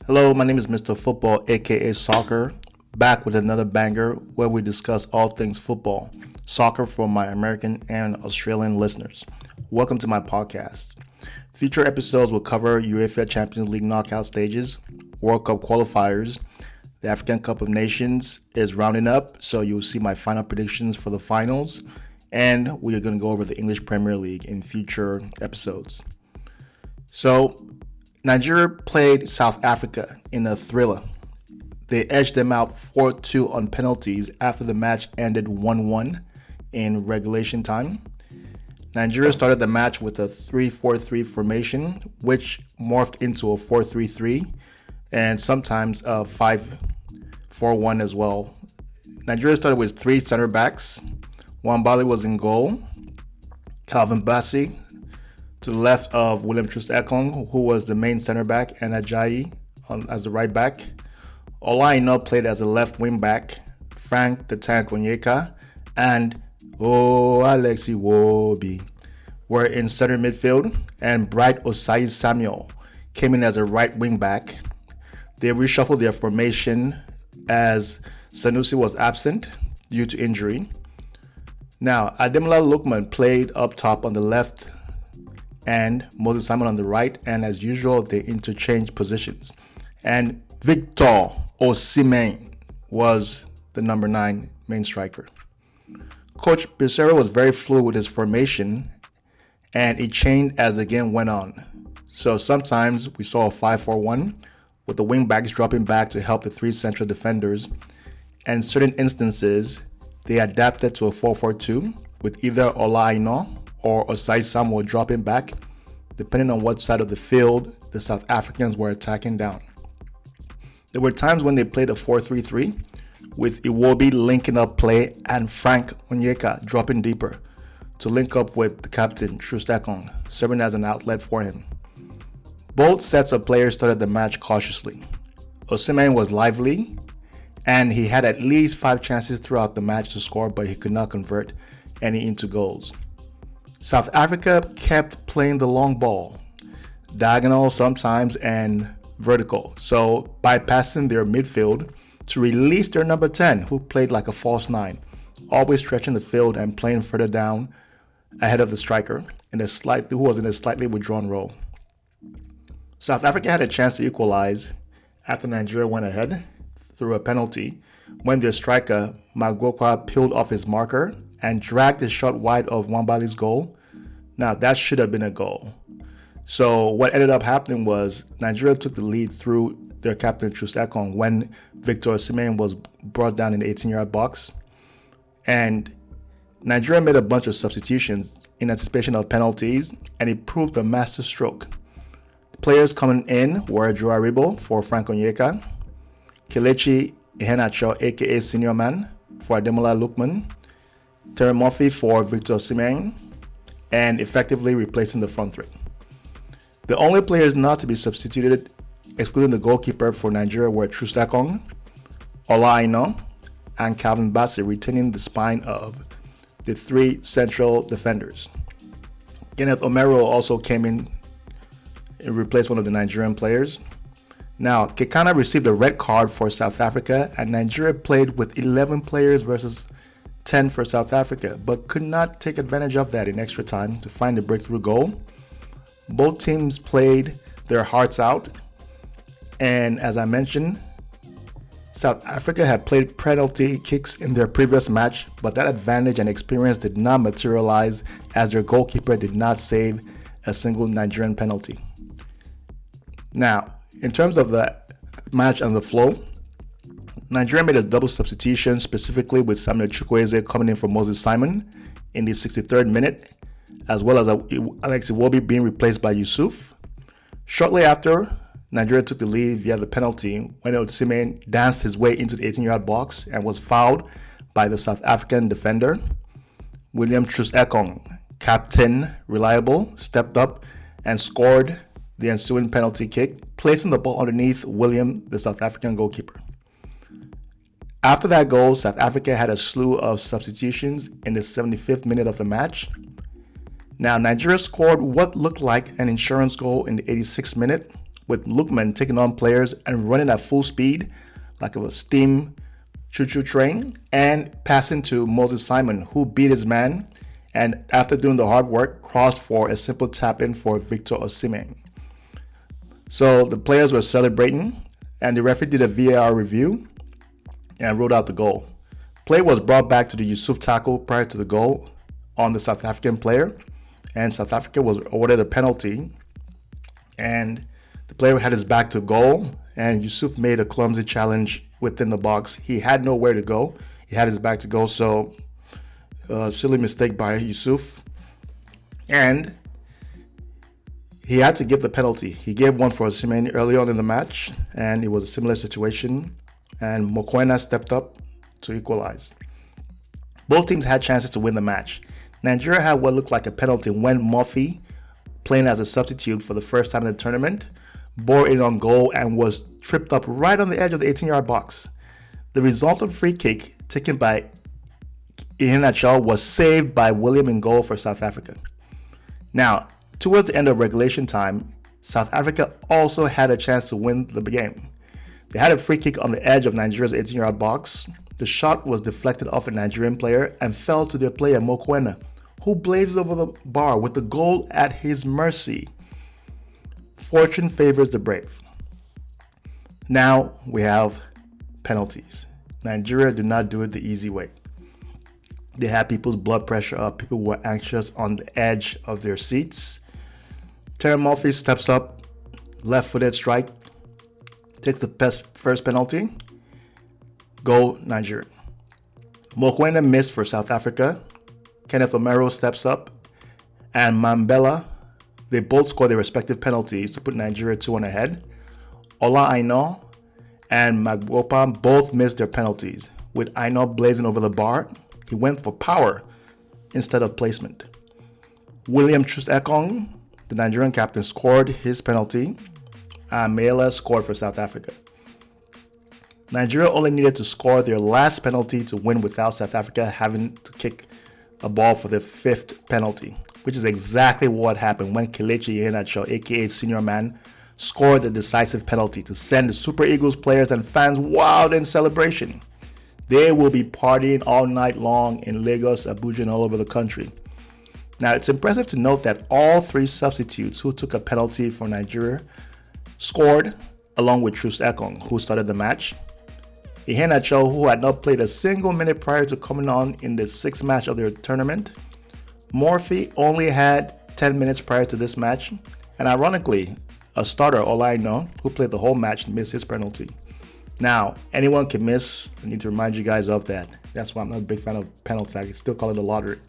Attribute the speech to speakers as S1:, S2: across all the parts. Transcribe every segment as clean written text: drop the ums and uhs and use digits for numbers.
S1: Hello, my name is Mr. Football, aka Soccer, back with another banger where we discuss all things football, soccer for my American and Australian listeners. Welcome to my podcast. Future episodes will cover UEFA Champions League knockout stages, World Cup qualifiers, the African Cup of Nations is rounding up, so you'll see my final predictions for the finals, and we are going to go over the English Premier League in future episodes. So, Nigeria played South Africa in a thriller. They edged them out 4-2 on penalties after the match ended 1-1 in regulation time. Nigeria started the match with a 3-4-3 formation, which morphed into a 4-3-3 and sometimes a 5-4-1 as well. Nigeria started with three center backs. Nwabali was in goal. Calvin Bassey to the left of William Troost-Ekong, who was the main center back, and Ajayi as the right back. Ola Aina played as a left wing back. Frank the Tank Onyeka and Alex Iwobi were in center midfield, and Bright Osai Samuel came in as a right wing back. They reshuffled their formation as Sanusi was absent due to injury. Now, Ademola Lookman played up top on the left and Moses Simon on the right, and as usual, they interchanged positions. And Victor Osimhen was the number 9 main striker. Coach Becerra was very fluid with his formation, and it changed as the game went on. So sometimes we saw a 5-4-1 with the wing backs dropping back to help the three central defenders, and in certain instances, they adapted to a 4-4-2 with either Ola Aina or Osai Samuel dropping back, depending on what side of the field the South Africans were attacking down. There were times when they played a 4-3-3 with Iwobi linking up play and Frank Onyeka dropping deeper to link up with the captain Troost-Ekong, serving as an outlet for him. Both sets of players started the match cautiously. Osimhen was lively, and he had at least 5 chances throughout the match to score, but he could not convert any into goals. South Africa kept playing the long ball, diagonal sometimes and vertical, so bypassing their midfield to release their number 10, who played like a false 9, always stretching the field and playing further down ahead of the striker who was in a slightly withdrawn role. South Africa had a chance to equalize after Nigeria went ahead through a penalty when their striker Magokwa peeled off his marker and dragged the shot wide of Nwabali's goal. Now, that should have been a goal. So what ended up happening was Nigeria took the lead through their captain Troost-Ekong when Victor Osimhen was brought down in the 18-yard box. And Nigeria made a bunch of substitutions in anticipation of penalties, and it proved a master stroke. The players coming in were Joe Aribo for Frank Onyeka, Kelechi Iheanacho, aka Senior Man, for Ademola Lookman, Terry Murphy for Victor Osimhen, and effectively replacing the front three. The only players not to be substituted, excluding the goalkeeper for Nigeria, were Troost-Ekong, Ola Aina, and Calvin Bassey, retaining the spine of the 3 central defenders. Kenneth Omero also came in and replaced one of the Nigerian players. Now, Kekana received a red card for South Africa, and Nigeria played with 11 players versus 10 for South Africa, but could not take advantage of that in extra time to find a breakthrough goal. Both teams played their hearts out, and as I mentioned, South Africa had played penalty kicks in their previous match, but that advantage and experience did not materialize as their goalkeeper did not save a single Nigerian penalty. Now, in terms of the match and the flow, Nigeria made a double substitution, specifically with Samuel Chukwueze coming in for Moses Simon in the 63rd minute, as well as Alex Iwobi being replaced by Yusuf. Shortly after, Nigeria took the lead via the penalty when Osimhen danced his way into the 18-yard box and was fouled by the South African defender. William Troost-Ekong, captain reliable, stepped up and scored the ensuing penalty kick, placing the ball underneath William, the South African goalkeeper. After that goal, South Africa had a slew of substitutions in the 75th minute of the match. Now, Nigeria scored what looked like an insurance goal in the 86th minute with Lookman taking on players and running at full speed like a steam choo-choo train, and passing to Moses Simon, who beat his man and after doing the hard work, crossed for a simple tap-in for Victor Osimhen. So the players were celebrating, and the referee did a VAR review and ruled out the goal. Play was brought back to the Yusuf tackle prior to the goal on the South African player, and South Africa was awarded a penalty, and the player had his back to goal, and Yusuf made a clumsy challenge within the box. He had nowhere to go. He had his back to goal, so silly mistake by Yusuf. And he had to give the penalty. He gave one for Osimhen early on in the match, and it was a similar situation, and Mokoena stepped up to equalize. Both teams had chances to win the match. Nigeria had what looked like a penalty when Murphy, playing as a substitute for the first time in the tournament, bore in on goal and was tripped up right on the edge of the 18-yard box. The resultant free kick taken by Iheanacho was saved by William in goal for South Africa. Now, towards the end of regulation time, South Africa also had a chance to win the game. They had a free kick on the edge of Nigeria's 18-yard box. The shot was deflected off a Nigerian player and fell to their player Mokoena, who blazes over the bar with the goal at his mercy. Fortune favors the brave. Now we have penalties. Nigeria do not do it the easy way. They had people's blood pressure up. People were anxious on the edge of their seats. Terry Murphy steps up, left-footed strike, takes the first penalty. Goal, Nigeria. Mokoena missed for South Africa. Kenneth Omero steps up, and Mambela, they both scored their respective penalties to put Nigeria 2-1 ahead. Ola Aina and Magbopa both missed their penalties, with Aina blazing over the bar. He went for power instead of placement. William Troost-Ekong, the Nigerian captain, scored his penalty, and Mayela scored for South Africa. Nigeria only needed to score their last penalty to win without South Africa having to kick a ball for the fifth penalty, which is exactly what happened when Kelechi Iheanacho, aka Senior Man, scored the decisive penalty to send the Super Eagles players and fans wild in celebration. They will be partying all night long in Lagos, Abuja, and all over the country. Now, it's impressive to note that all three substitutes who took a penalty for Nigeria scored, along with Troost-Ekong, who started the match. Iheanacho, who had not played a single minute prior to coming on in the sixth match of their tournament. Murphy only had 10 minutes prior to this match, and ironically, a starter, Ola Aina, who played the whole match, missed his penalty. Now, anyone can miss. I need to remind you guys of that. That's why I'm not a big fan of penalties. I still call it a lottery.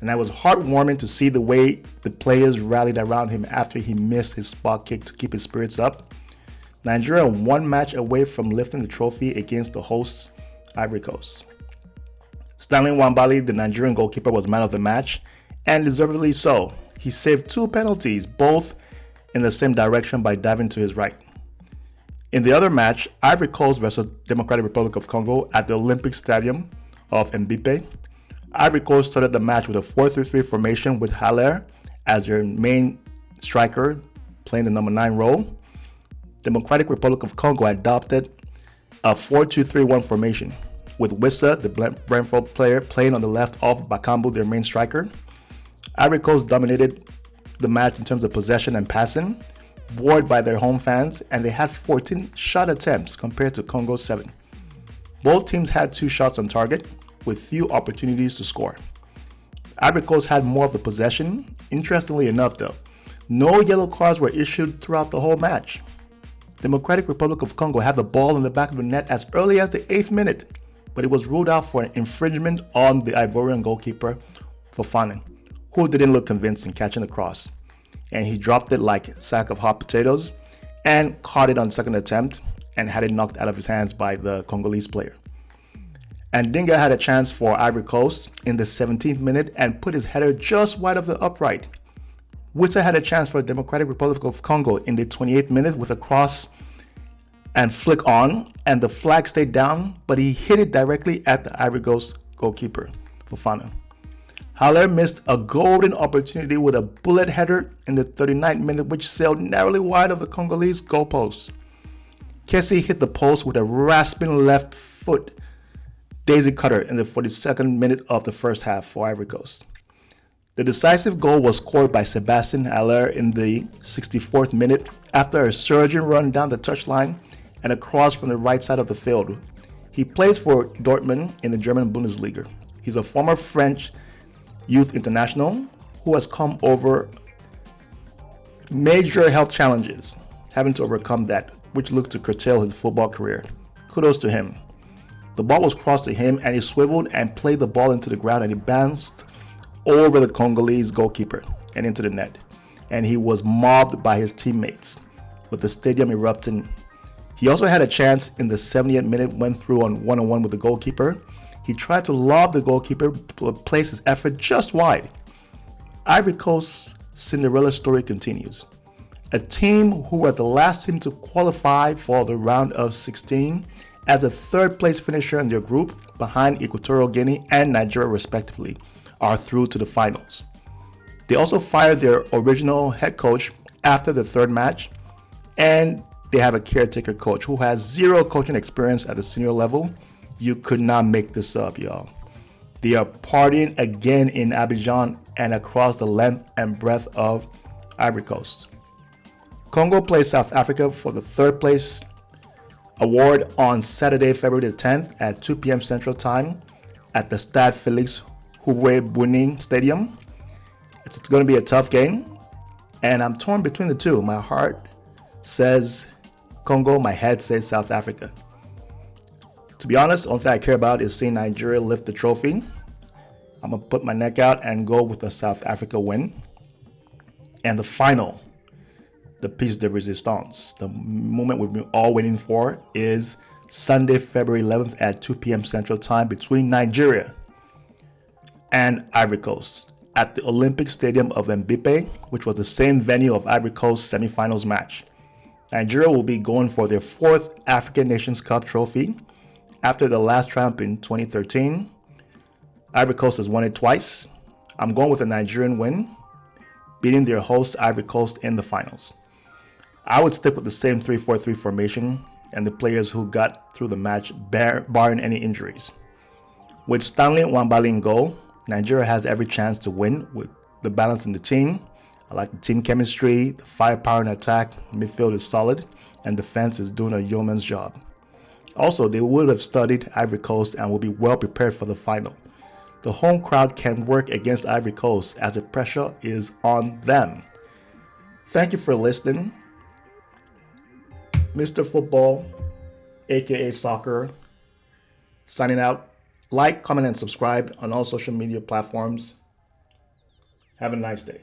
S1: And that was heartwarming to see the way the players rallied around him after he missed his spot kick to keep his spirits up. Nigeria one match away from lifting the trophy against the hosts, Ivory Coast. Stanley Nwabali, the Nigerian goalkeeper, was man of the match, and deservedly so. He saved two penalties, both in the same direction by diving to his right. In the other match, Ivory Coast versus Democratic Republic of Congo at the Olympic Stadium of Mbappé, Ivory Coast started the match with a 4-3-3 formation with Haller as their main striker, playing the number 9 role. Democratic Republic of Congo adopted a 4-2-3-1 formation with Wissa, the Brentford player, playing on the left of Bakambu, their main striker. Ivory Coast dominated the match in terms of possession and passing, buoyed by their home fans, and they had 14 shot attempts compared to Congo's 7. Both teams had 2 shots on target, with few opportunities to score. Ivory Coast had more of the possession. Interestingly enough, though, no yellow cards were issued throughout the whole match. Democratic Republic of Congo had the ball in the back of the net as early as the 8th minute, but it was ruled out for an infringement on the Ivorian goalkeeper, Fofana, who didn't look convinced in catching the cross. And he dropped it like a sack of hot potatoes and caught it on second attempt and had it knocked out of his hands by the Congolese player. And Dinga had a chance for Ivory Coast in the 17th minute and put his header just wide of the upright. Wissa had a chance for the Democratic Republic of Congo in the 28th minute with a cross and flick on, and the flag stayed down, but he hit it directly at the Ivory Coast goalkeeper, Fofana. Haller missed a golden opportunity with a bullet header in the 39th minute, which sailed narrowly wide of the Congolese goalpost. Kessie hit the post with a rasping left foot daisy cutter in the 42nd minute of the first half for Ivory Coast. The decisive goal was scored by Sebastien Haller in the 64th minute after a surging run down the touchline and a cross from the right side of the field. He plays for Dortmund in the German Bundesliga. He's a former French youth international who has come over major health challenges, having to overcome that, which looked to curtail his football career. Kudos to him. The ball was crossed to him and he swiveled and played the ball into the ground and he bounced over the Congolese goalkeeper and into the net. And he was mobbed by his teammates, with the stadium erupting. He also had a chance in the 70th minute, went through on one-on-one with the goalkeeper. He tried to lob the goalkeeper, but placed his effort just wide. Ivory Coast's Cinderella story continues. A team who were the last team to qualify for the round of 16 as a third place finisher in their group behind Equatorial Guinea and Nigeria respectively are through to the finals. They also fired their original head coach after the third match, and they have a caretaker coach who has zero coaching experience at the senior level. You could not make this up, y'all. They are partying again in Abidjan and across the length and breadth of Ivory Coast. Congo plays South Africa for the third place award on Saturday, February the 10th at 2 p.m. Central Time at the Stade Felix Houphouët-Boigny Stadium. It's going to be a tough game, and I'm torn between the two. My heart says Congo, my head says South Africa. To be honest, the only thing I care about is seeing Nigeria lift the trophy. I'm going to put my neck out and go with the South Africa win. And the final, the piece de resistance, the moment we've been all waiting for, is Sunday, February 11th at 2 p.m. Central Time between Nigeria and Ivory Coast at the Olympic Stadium of Mbappé, which was the same venue of Ivory Coast's semifinals match. Nigeria will be going for their fourth African Nations Cup trophy after the last triumph in 2013. Ivory Coast has won it twice. I'm going with a Nigerian win, beating their host Ivory Coast in the finals. I would stick with the same 3-4-3 formation and the players who got through the match barring any injuries. With Stanley Nwabali in goal, Nigeria has every chance to win with the balance in the team. I like the team chemistry, the firepower in attack, midfield is solid, and defense is doing a yeoman's job. Also, they would have studied Ivory Coast and will be well prepared for the final. The home crowd can work against Ivory Coast as the pressure is on them. Thank you for listening. Mr. Football, aka Soccer, signing out. Like, comment, and subscribe on all social media platforms. Have a nice day.